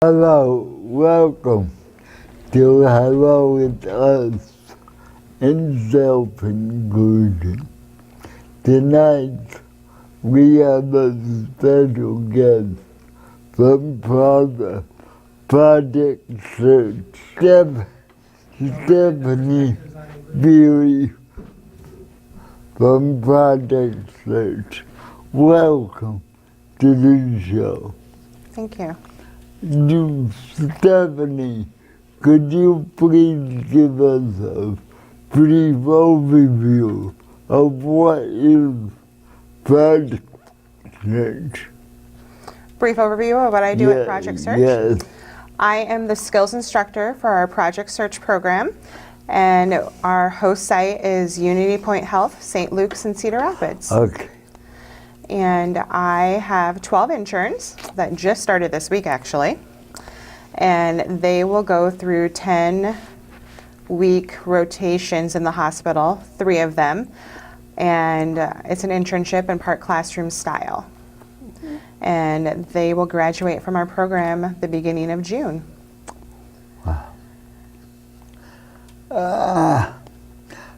Hello, welcome to Hello with Us in Self-Inclusion. Tonight we have a special guest from Project Search, Stephanie Beary from Project Search. Welcome to the show. Thank you. Stephanie, could you please give us a brief overview of what is Project Search? Brief overview of what I do at Project Search? Yes. I am the skills instructor for our Project Search program, and our host site is Unity Point Health, St. Luke's, and Cedar Rapids. Okay. And I have 12 interns that just started this week, actually. And they will go through 10-week rotations in the hospital, 3 of them. And it's an internship and part classroom style. And they will graduate from our program the beginning of June. Wow.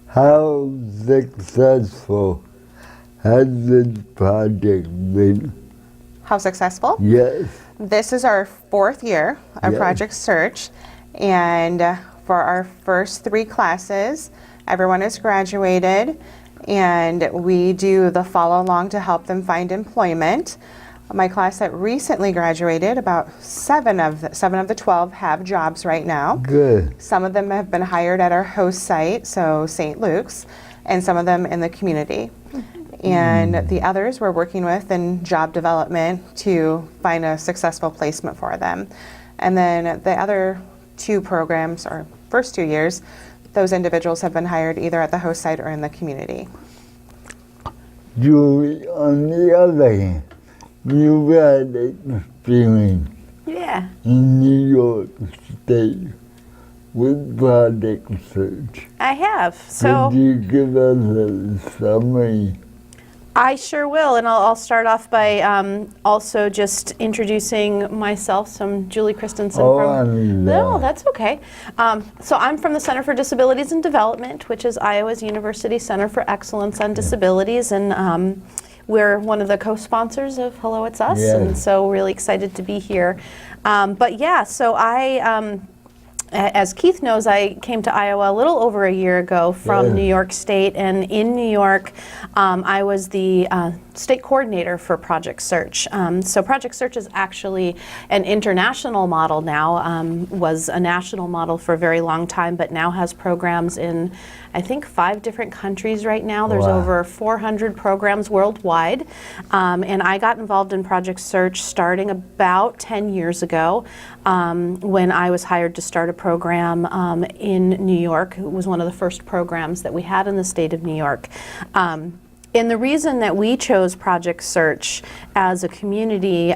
How successful has this project been? How successful? Yes. This is our 4th year of Project Search, and for our first 3 classes, everyone has graduated, and we do the follow along to help them find employment. My class that recently graduated, about 7 of the 12 have jobs right now. Good. Some of them have been hired at our host site, so St. Luke's, and some of them in the community. And the others we're working with in job development to find a successful placement for them. And then the other 2 programs, or first 2 years, those individuals have been hired either at the host site or in the community. Julie, on the other hand, you've had experience in New York State with Project Search. I have. So could you give us a summary? I sure will, and I'll start off by also just introducing myself. So I'm Julie Christensen No, that's okay. So I'm from the Center for Disabilities and Development, which is Iowa's University Center for Excellence on Disabilities, and we're one of the co-sponsors of Hello It's Us, and so really excited to be here. But yeah, so as Keith knows, I came to Iowa a little over a year ago from New York State, and in New York, I was the state coordinator for Project Search. So Project Search is actually an international model now, was a national model for a very long time, but now has programs in, I think, 5 different countries right now. There's over 400 programs worldwide. And I got involved in Project Search starting about 10 years ago when I was hired to start a program in New York. It was one of the first programs that we had in the state of New York. And the reason that we chose Project Search as a community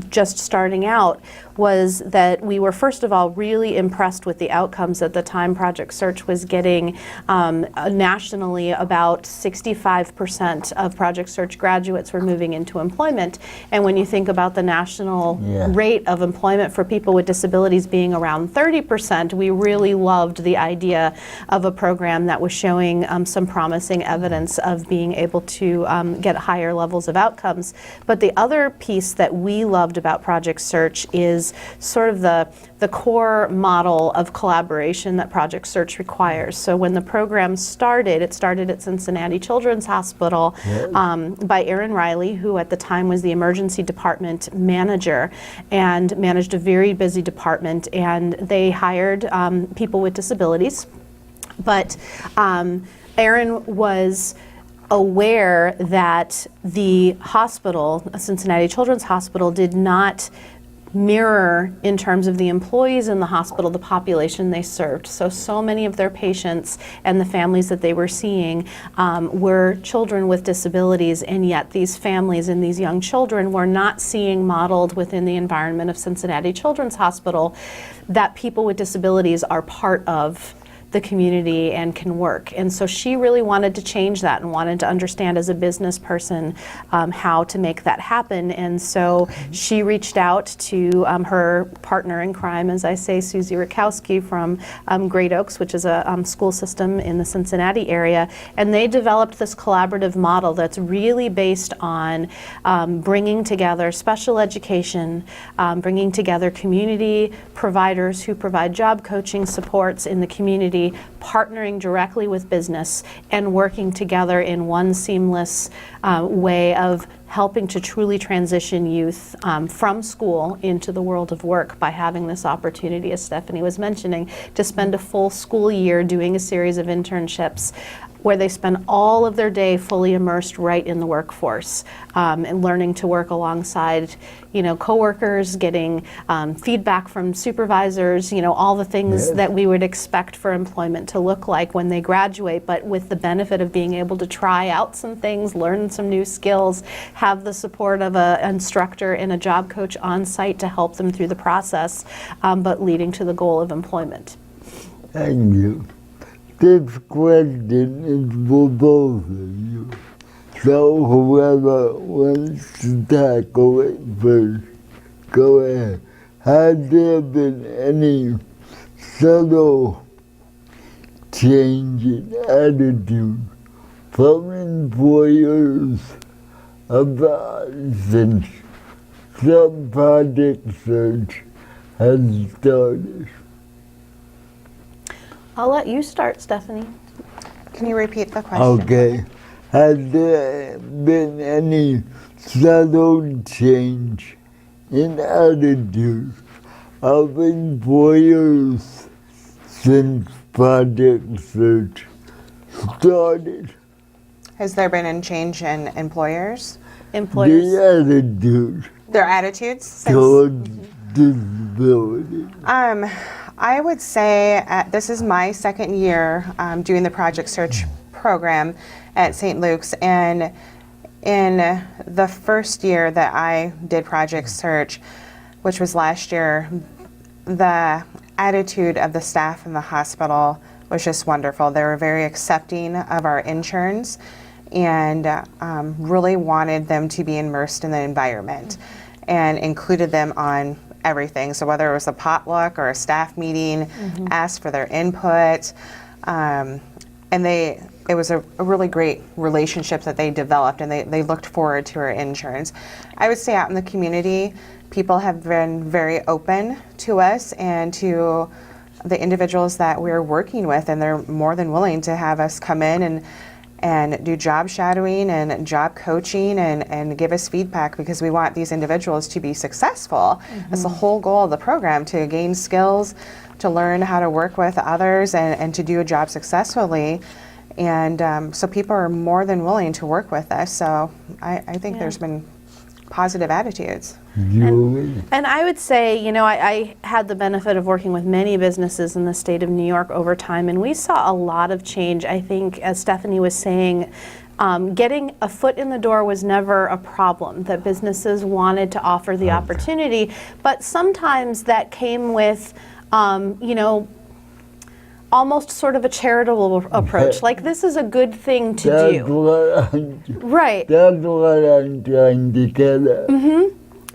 just starting out was that we were, first of all, really impressed with the outcomes. At the time Project Search was getting nationally about 65% of Project Search graduates were moving into employment. And when you think about the national rate of employment for people with disabilities being around 30%, we really loved the idea of a program that was showing some promising evidence of being able to get higher levels of outcomes. But the other piece that we loved about Project Search is sort of the core model of collaboration that Project Search requires. So when the program started, it started at Cincinnati Children's Hospital by Aaron Riley, who at the time was the emergency department manager and managed a very busy department, and they hired people with disabilities. But Aaron was aware that the hospital, Cincinnati Children's Hospital, did not mirror, in terms of the employees in the hospital, the population they served. So many of their patients and the families that they were seeing were children with disabilities, and yet these families and these young children were not seeing modeled within the environment of Cincinnati Children's Hospital that people with disabilities are part of the community and can work. And so she really wanted to change that and wanted to understand as a business person how to make that happen. And so she reached out to her partner in crime, as I say, Susie Rakowski from Great Oaks, which is a school system in the Cincinnati area. And they developed this collaborative model that's really based on bringing together special education, bringing together community providers who provide job coaching supports in the community, partnering directly with business and working together in one seamless way of helping to truly transition youth from school into the world of work by having this opportunity, as Stephanie was mentioning, to spend a full school year doing a series of internships where they spend all of their day fully immersed right in the workforce and learning to work alongside, coworkers, getting feedback from supervisors, all the things that we would expect for employment to look like when they graduate, but with the benefit of being able to try out some things, learn some new skills, have the support of an instructor and a job coach on site to help them through the process, but leading to the goal of employment. Thank you. This question is for both of you. So whoever wants to tackle it first, go ahead. Has there been any subtle change in attitude from employers about since some Project Search has started? I'll let you start, Stephanie. Can you repeat the question? Okay. Has there been any subtle change in attitude of employers since Project Search started? Has there been a change in employers? The attitude Their attitudes? Since, towards disability. I would say this is my second year doing the Project Search program at St. Luke's, and in the first year that I did Project Search, which was last year, the attitude of the staff in the hospital was just wonderful. They were very accepting of our interns and really wanted them to be immersed in the environment and included them on everything. So whether it was a potluck or a staff meeting, asked for their input, and it was a really great relationship that they developed, and they looked forward to our interns. I would say out in the community, people have been very open to us and to the individuals that we're working with, and they're more than willing to have us come in and do job shadowing and job coaching and give us feedback, because we want these individuals to be successful. That's the whole goal of the program, to gain skills, to learn how to work with others and to do a job successfully. And so people are more than willing to work with us. So I think there's been positive attitudes. And I would say, I had the benefit of working with many businesses in the state of New York over time, and we saw a lot of change. I think, as Stephanie was saying, getting a foot in the door was never a problem, that businesses wanted to offer the opportunity, but sometimes that came with, almost sort of a charitable approach, like this is a good thing to do. Right. That's what I'm trying to get at.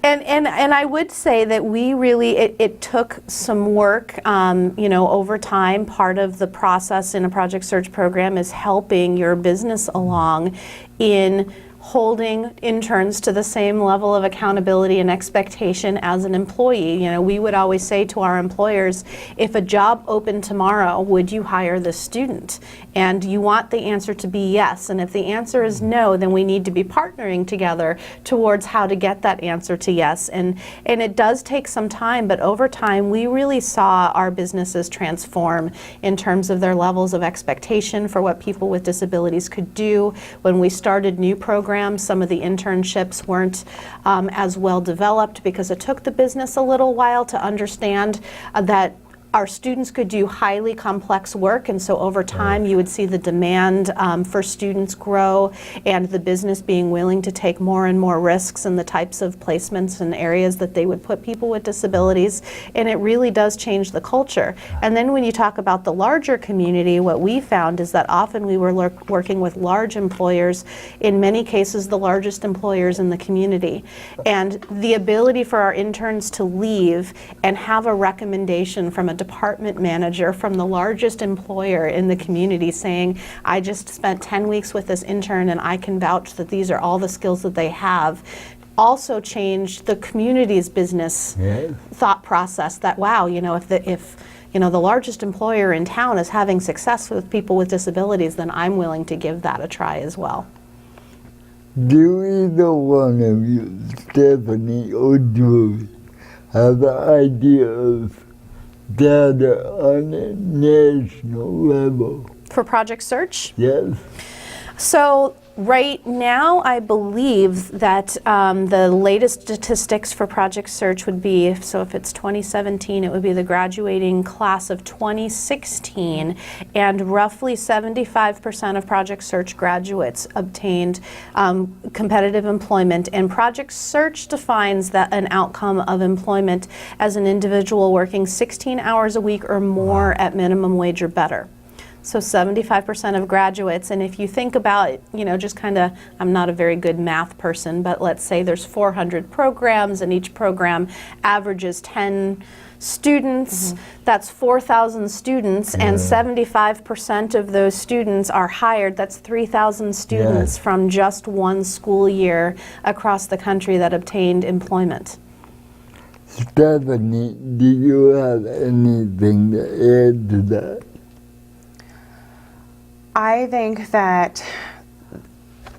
And I would say that we really, it took some work, over time. Part of the process in a Project Search program is helping your business along in holding interns to the same level of accountability and expectation as an employee. We would always say to our employers, if a job opened tomorrow, would you hire this student? And you want the answer to be yes. And if the answer is no, then we need to be partnering together towards how to get that answer to yes. And it does take some time, but over time, we really saw our businesses transform in terms of their levels of expectation for what people with disabilities could do. When we started new programs, some of the internships weren't as well developed because it took the business a little while to understand that our students could do highly complex work, and so over time you would see the demand for students grow and the business being willing to take more and more risks in the types of placements and areas that they would put people with disabilities, and it really does change the culture. And then when you talk about the larger community, what we found is that often we were working with large employers, in many cases the largest employers in the community, and the ability for our interns to leave and have a recommendation from a department manager from the largest employer in the community saying, I just spent 10 weeks with this intern and I can vouch that these are all the skills that they have, also changed the community's business thought process that, wow, you know, if the largest employer in town is having success with people with disabilities, then I'm willing to give that a try as well. Do either one of you, Stephanie or Julie, have an idea of data on a national level? For Project Search? Yes. So right now, I believe that the latest statistics for Project Search would be, so if it's 2017, it would be the graduating class of 2016, and roughly 75% of Project Search graduates obtained competitive employment. And Project Search defines that an outcome of employment as an individual working 16 hours a week or more at minimum wage or better. So 75% of graduates, and if you think about, you know, just kind of, I'm not a very good math person, but let's say there's 400 programs and each program averages 10 students, that's 4,000 students, and 75% of those students are hired. That's 3,000 students from just one school year across the country that obtained employment. Stephanie, do you have anything to add to that? I think that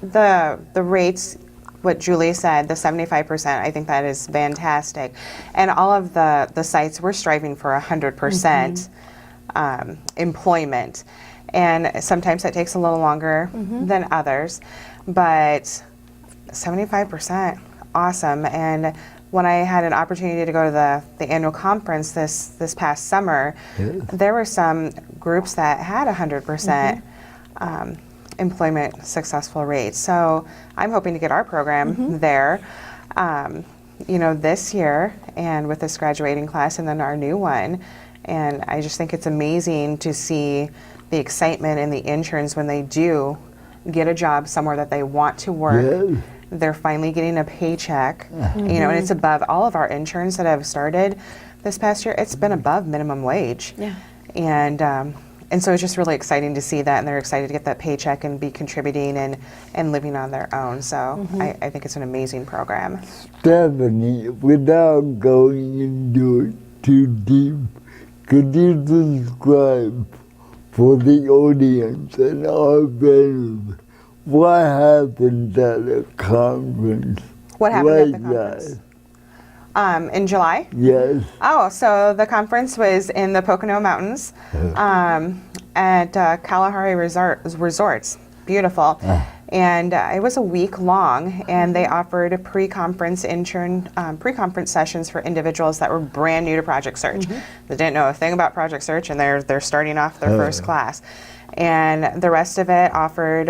the rates, what Julie said, the 75%, I think that is fantastic. And all of the sites, we're striving for 100% employment. And sometimes that takes a little longer than others, but 75%, awesome. And when I had an opportunity to go to the annual conference this past summer, there were some groups that had 100% employment successful rates. So I'm hoping to get our program there, you know, this year, and with this graduating class and then our new one. And I just think it's amazing to see the excitement in the interns when they do get a job somewhere that they want to work. They're finally getting a paycheck, you know, and it's above all of our interns that have started this past year. It's been above minimum wage. And so it's just really exciting to see that, and they're excited to get that paycheck and be contributing and living on their own. So I think it's an amazing program. Stephanie, without going into it too deep, could you describe for the audience and our friends what happened at a conference? What happened at the conference? In July? Yes. Oh, so the conference was in the Pocono Mountains at Kalahari Resorts. Beautiful. And it was a week long, and they offered pre-conference sessions for individuals that were brand new to Project Search. They didn't know a thing about Project Search, and they're starting off their first class. And the rest of it offered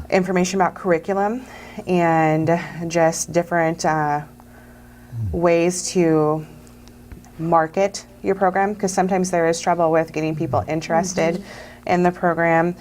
information about curriculum and just different ways to market your program, because sometimes there is trouble with getting people interested in the program.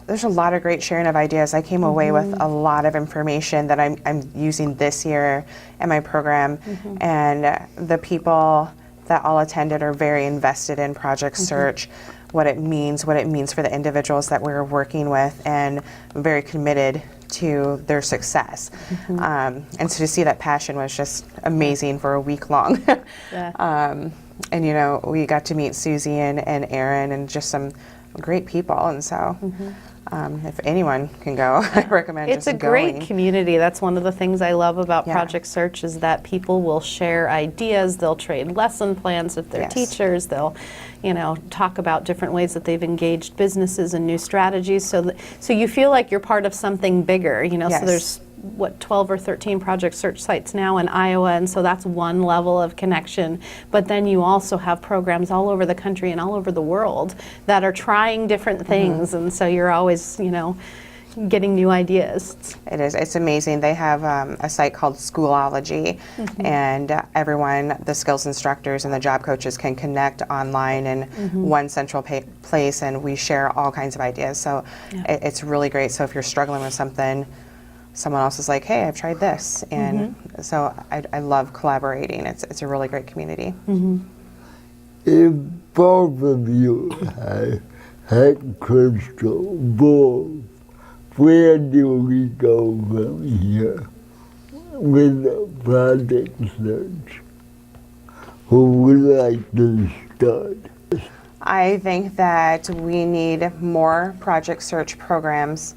There's a lot of great sharing of ideas. I came away with a lot of information that I'm using this year in my program, and the people that all attended are very invested in Project Search, what it means for the individuals that we're working with, and very committed to their success. And so to see that passion was just amazing for a week long. And you know, we got to meet Susie and Aaron and just some great people, and so if anyone can go, I recommend it's just going. It's a going. great community. That's one of the things I love about Yeah. Project Search, is that people will share ideas, they'll trade lesson plans if they're Yes. teachers, they'll, you know, talk about different ways that they've engaged businesses and new strategies, so you feel like you're part of something bigger, you know. Yes. So 12 or 13 Project Search sites now in Iowa, and so that's one level of connection. But then you also have programs all over the country and all over the world that are trying different things, and so you're always, getting new ideas. It is. It's amazing. They have a site called Schoolology, and everyone, the skills instructors and the job coaches, can connect online in one central place, and we share all kinds of ideas. So it's really great. So if you're struggling with something, someone else is like, hey, I've tried this. And so I love collaborating. It's a really great community. If both of you had crystal balls, where do we go from here with Project Search? Who would like to start? I think that we need more Project Search programs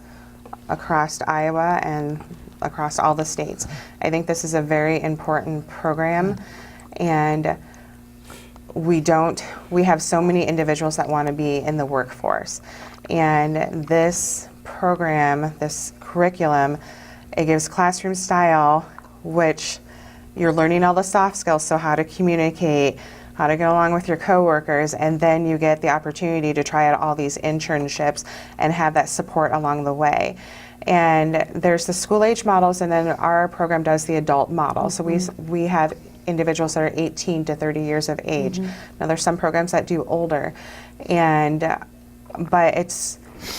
across Iowa and across all the states. I think this is a very important program, and we have so many individuals that want to be in the workforce. And this program, this curriculum, it gives classroom style, which you're learning all the soft skills, so how to communicate, how to get along with your coworkers, and then you get the opportunity to try out all these internships and have that support along the way. And there's the school age models, and then our program does the adult model. So we have individuals that are 18 to 30 years of age. Now there's some programs that do older, but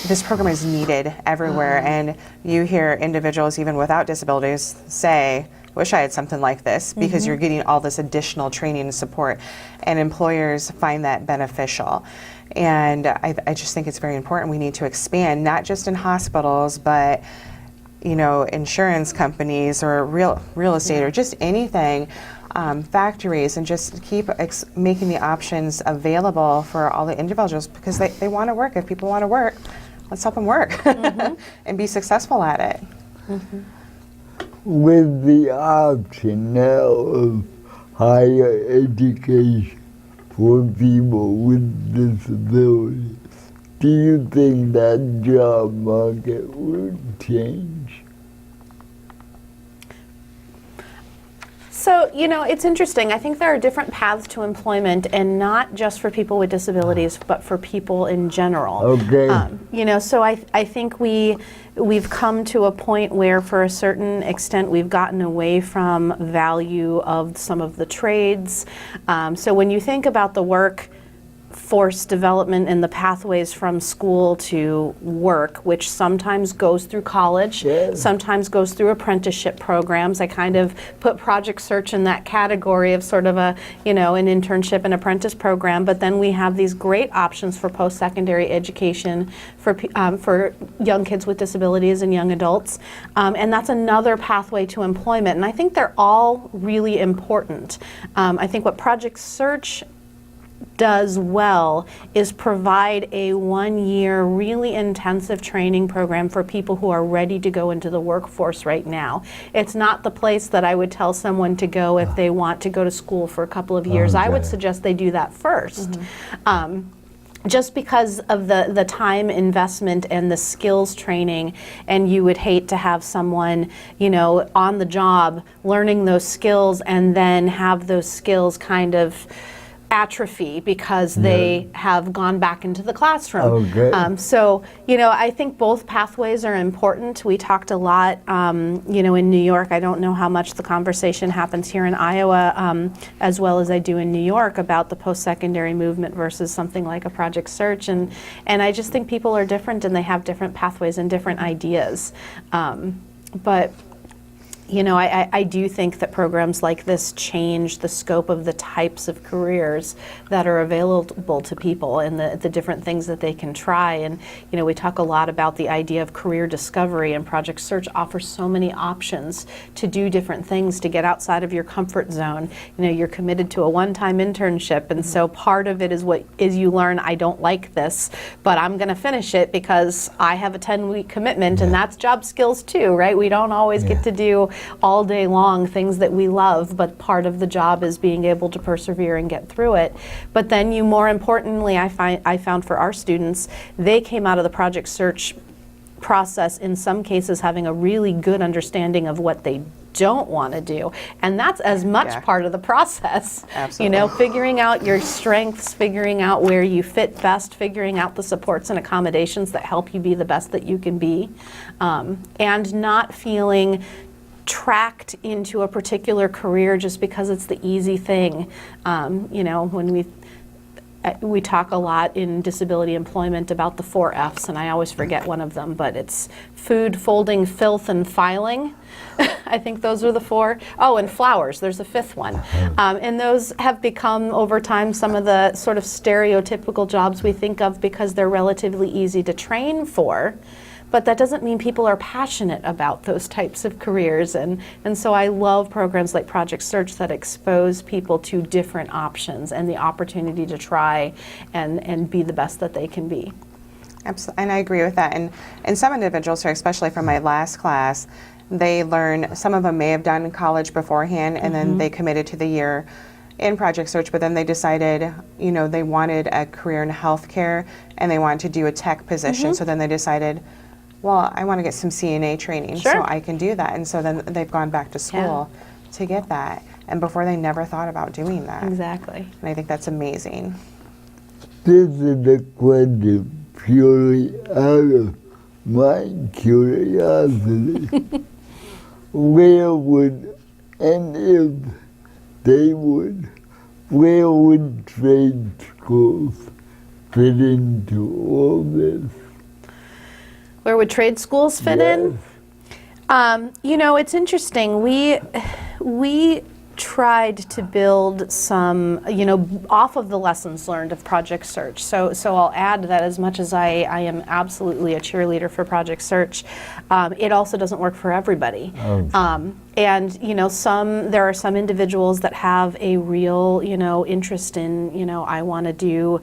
this program is needed everywhere, and you hear individuals even without disabilities say, wish I had something like this, because you're getting all this additional training and support, and employers find that beneficial. And I just think it's very important. We need to expand, not just in hospitals, but insurance companies or real estate or just anything, factories, and just keep making the options available for all the individuals, because they want to work. If people want to work, let's help them work and be successful at it. With the option now of higher education for people with disabilities, do you think that job market would change? So, it's interesting. I think there are different paths to employment, and not just for people with disabilities, but for people in general. Okay. So I think we've come to a point where, for a certain extent, we've gotten away from value of some of the trades. So when you think about the workforce development and the pathways from school to work, which sometimes goes through college, sometimes goes through apprenticeship programs. I kind of put Project Search in that category of sort of an internship and apprentice program, but then we have these great options for post-secondary education for young kids with disabilities and young adults, and that's another pathway to employment, and I think they're all really important. I think what Project Search does well is provide a 1-year really intensive training program for people who are ready to go into the workforce right now. It's not the place that I would tell someone to go if they want to go to school for a couple of years. I would suggest they do that first. Just because of the time investment and the skills training, and you would hate to have someone, on the job learning those skills and then have those skills kind of atrophy because they have gone back into the classroom. So, I think both pathways are important. We talked a lot, in New York. I don't know how much the conversation happens here in Iowa as well as I do in New York about the post-secondary movement versus something like a Project Search. And I just think people are different, and they have different pathways and different ideas. But I do think that programs like this change the scope of the types of careers that are available to people and the different things that they can try. And, we talk a lot about the idea of career discovery, and Project Search offers so many options to do different things, to get outside of your comfort zone. You're committed to a one-time internship, and so part of it is you learn, I don't like this, but I'm going to finish it because I have a 10-week commitment, and that's job skills too, right? We don't always get to do all day long things that we love, but part of the job is being able to persevere and get through it. But then more importantly, I found for our students, they came out of the Project Search process, in some cases, having a really good understanding of what they don't want to do. And that's as much part of the process. Absolutely. You know, figuring out your strengths, figuring out where you fit best, figuring out the supports and accommodations that help you be the best that you can be, and not feeling tracked into a particular career just because it's the easy thing. You know, when we talk a lot in disability employment about the 4 F's, and I always forget one of them, but it's food, folding, filth, and filing. I think those are the 4. Oh, and flowers, there's a 5th one. And those have become, over time, some of the sort of stereotypical jobs we think of because they're relatively easy to train for. But that doesn't mean people are passionate about those types of careers. And so I love programs like Project Search that expose people to different options and the opportunity to try and be the best that they can be. Absolutely, and I agree with that. And some individuals, especially from my last class, they learn, some of them may have done college beforehand and then they committed to the year in Project Search, but then they decided, you know, they wanted a career in healthcare and they wanted to do a tech position. So then they decided, well, I want to get some CNA training so I can do that. And so then they've gone back to school to get that. And before they never thought about doing that. Exactly. And I think that's amazing. This is a question purely out of my curiosity. Where would, and if they would, where would trade schools fit into all this? Where would trade schools fit in? You know, it's interesting. We tried to build some, you know, off of the lessons learned of Project Search. So I'll add that as much as I am absolutely a cheerleader for Project Search, it also doesn't work for everybody. And, you know, there are some individuals that have a real, you know, interest in, you know, I want to do,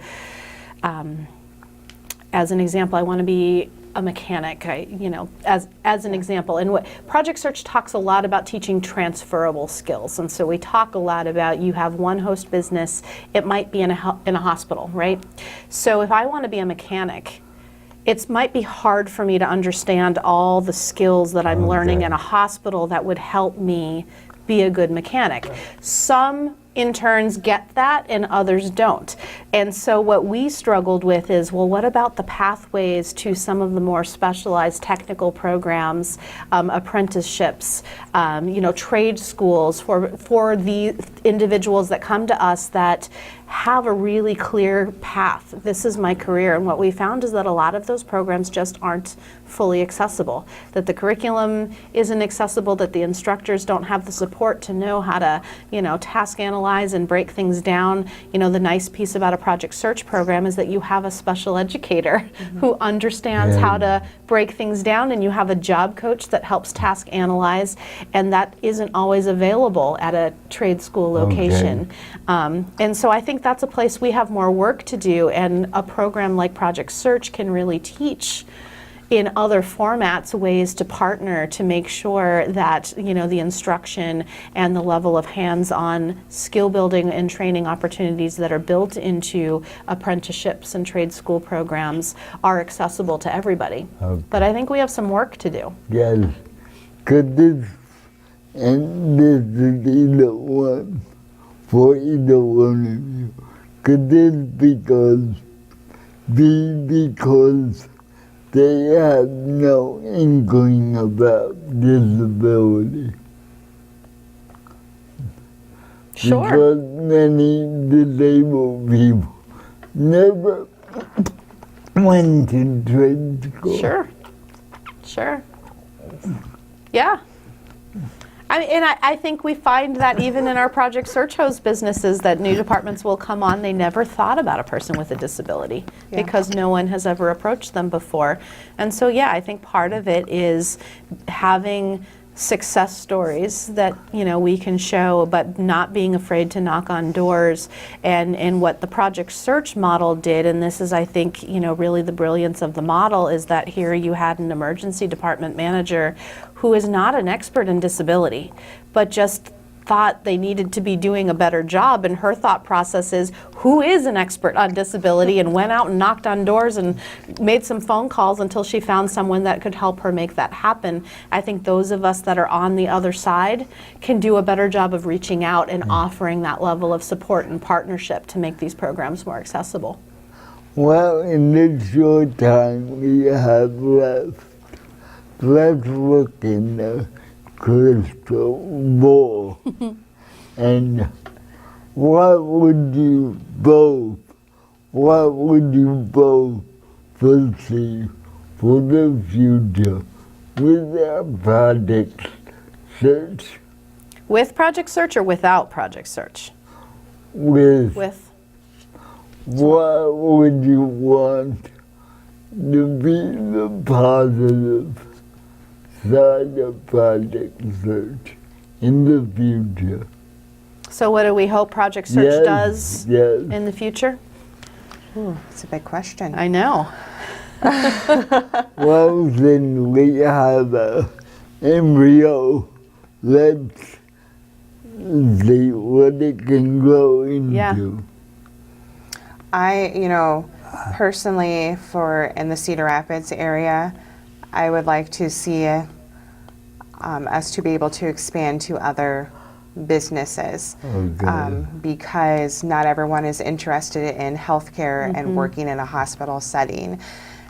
as an example, I want to be a mechanic, you know, as an example. And what Project Search talks a lot about teaching transferable skills. And so we talk a lot about, you have one host business, it might be in a hospital, right? So if I want to be a mechanic, it might be hard for me to understand all the skills that I'm learning in a hospital that would help me be a good mechanic. Some interns get that and others don't. And so what we struggled with is, well, what about the pathways to some of the more specialized technical programs, apprenticeships, you know, trade schools for the individuals that come to us that have a really clear path. This is my career. And what we found is that a lot of those programs just aren't fully accessible, that the curriculum isn't accessible, that the instructors don't have the support to know how to, you know, task analyze and break things down. You know, the nice piece about a Project Search program is that you have a special educator who understands how to break things down, and you have a job coach that helps task analyze, and that isn't always available at a trade school location. And so I think that's a place we have more work to do, and a program like Project Search can really teach in other formats ways to partner to make sure that, you know, the instruction and the level of hands-on skill building and training opportunities that are built into apprenticeships and trade school programs are accessible to everybody. But I think we have some work to do. Yes. Could this, and this is either one, for either one of you, could this be because they have no inkling about disability? Sure. Because many disabled people never went to trade school. Sure. Yeah. I think we find that even in our Project Search host businesses, that new departments will come on, they never thought about a person with a disability because no one has ever approached them before. And so, yeah, I think part of it is having success stories that, you know, we can show, but not being afraid to knock on doors. And what the Project Search model did, and this is, I think, you know, really the brilliance of the model, is that here you had an emergency department manager who is not an expert in disability, but just thought they needed to be doing a better job, and her thought process is, who is an expert on disability, and went out and knocked on doors and made some phone calls until she found someone that could help her make that happen. I think those of us that are on the other side can do a better job of reaching out and offering that level of support and partnership to make these programs more accessible. Well, in this short time we have left, let's look in the crystal ball. And what would you both foresee for the future with the Project Search? With Project Search or without Project Search? With With. what would you want to be the positive side of Project Search in the future? So what do we hope Project Search does Yes. in the future? Ooh, that's a big question. I know. Well, then we have an embryo. Let's see what it can grow into. Yeah. I, personally, in the Cedar Rapids area, I would like to see us to be able to expand to other businesses, Okay. because not everyone is interested in healthcare and working in a hospital setting.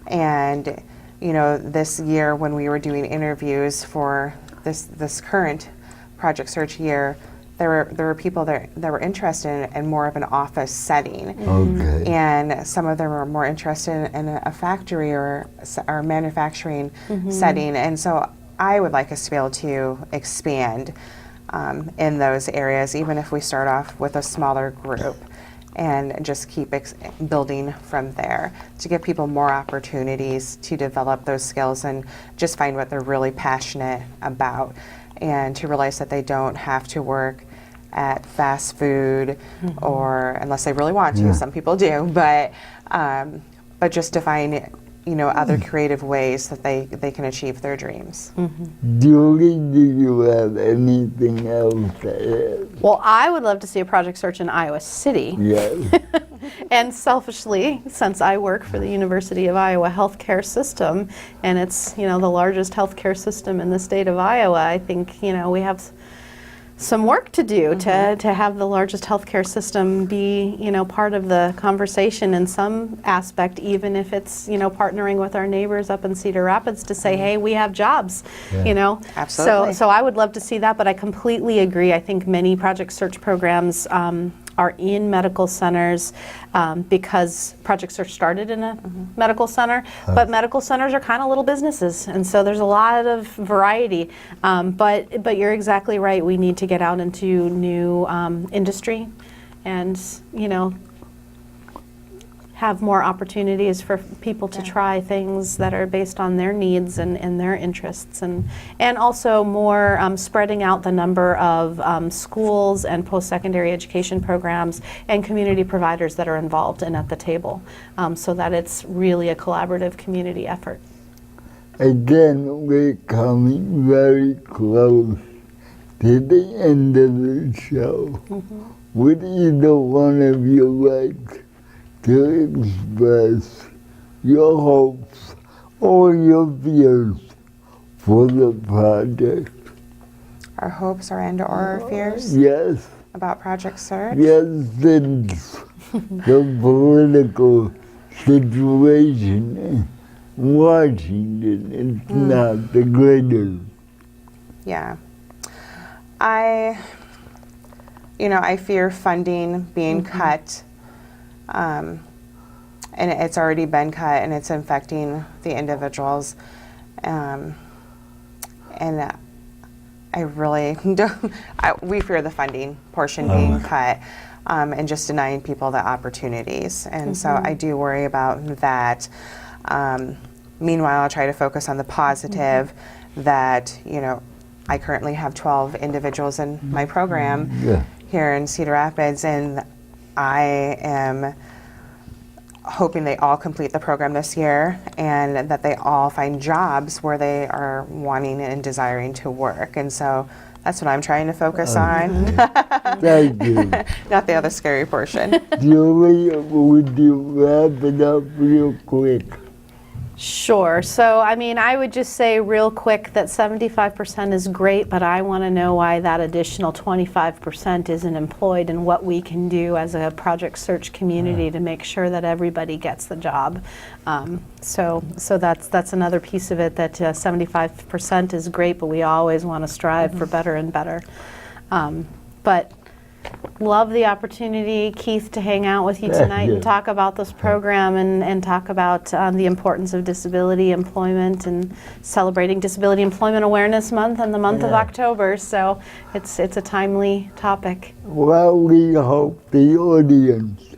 And this year when we were doing interviews for this current Project Search year, there were people that were interested in more of an office setting. Okay. And some of them are more interested in a factory or manufacturing setting. And so I would like us to be able to expand in those areas, even if we start off with a smaller group, and just keep building from there to give people more opportunities to develop those skills and just find what they're really passionate about, and to realize that they don't have to work at fast food or unless they really want to. Some people do, but just to find other creative ways that they can achieve their dreams. Julie, do you have anything else to add? Well, I would love to see a Project Search in Iowa City. Yes. And selfishly, since I work for the University of Iowa healthcare system, and it's the largest healthcare system in the state of Iowa, I think we have some work to do to have the largest healthcare system be part of the conversation in some aspect, even if it's partnering with our neighbors up in Cedar Rapids to say, hey, we have jobs. Absolutely. So I would love to see that, but I completely agree. I think many Project Search programs are in medical centers because Project Search started in a medical center, but medical centers are kind of little businesses, and so there's a lot of variety. But you're exactly right. We need to get out into new industry, and have more opportunities for people to try things that are based on their needs and their interests, and also more spreading out the number of schools and post-secondary education programs and community providers that are involved and at the table, so that it's really a collaborative community effort. Again, we're coming very close to the end of the show. Would either one of you like to express your hopes or your fears for the project? Our hopes are and or our fears Yes. about Project Search. Yes, since the political situation in Washington is not the greatest. Yeah. I fear funding being cut, and it's already been cut, and it's affecting the individuals. And I really don't, we fear the funding portion being cut, and just denying people the opportunities. And so I do worry about that. Meanwhile, I'll try to focus on the positive that, I currently have 12 individuals in my program here in Cedar Rapids, and I am hoping they all complete the program this year and that they all find jobs where they are wanting and desiring to work. And so That's what I'm trying to focus on, Thank you. not the other scary portion. Julie, would you wrap it up real quick? Sure. So, I mean, I would just say real quick that 75% is great, but I want to know why that additional 25% isn't employed and what we can do as a project search community to make sure that everybody gets the job. So that's another piece of it, that 75% is great, but we always want to strive for better and better. But love the opportunity, Keith, to hang out with you tonight and talk about this program and talk about the importance of disability employment and celebrating Disability Employment Awareness Month and the month of October. So it's a timely topic. Well, we hope the audience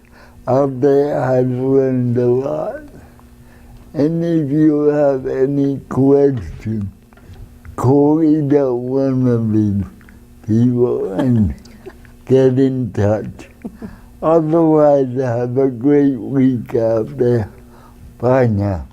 out there has learned a lot. And if you have any questions, call either one of these people and get in touch. Otherwise, have a great week out there. Bye now.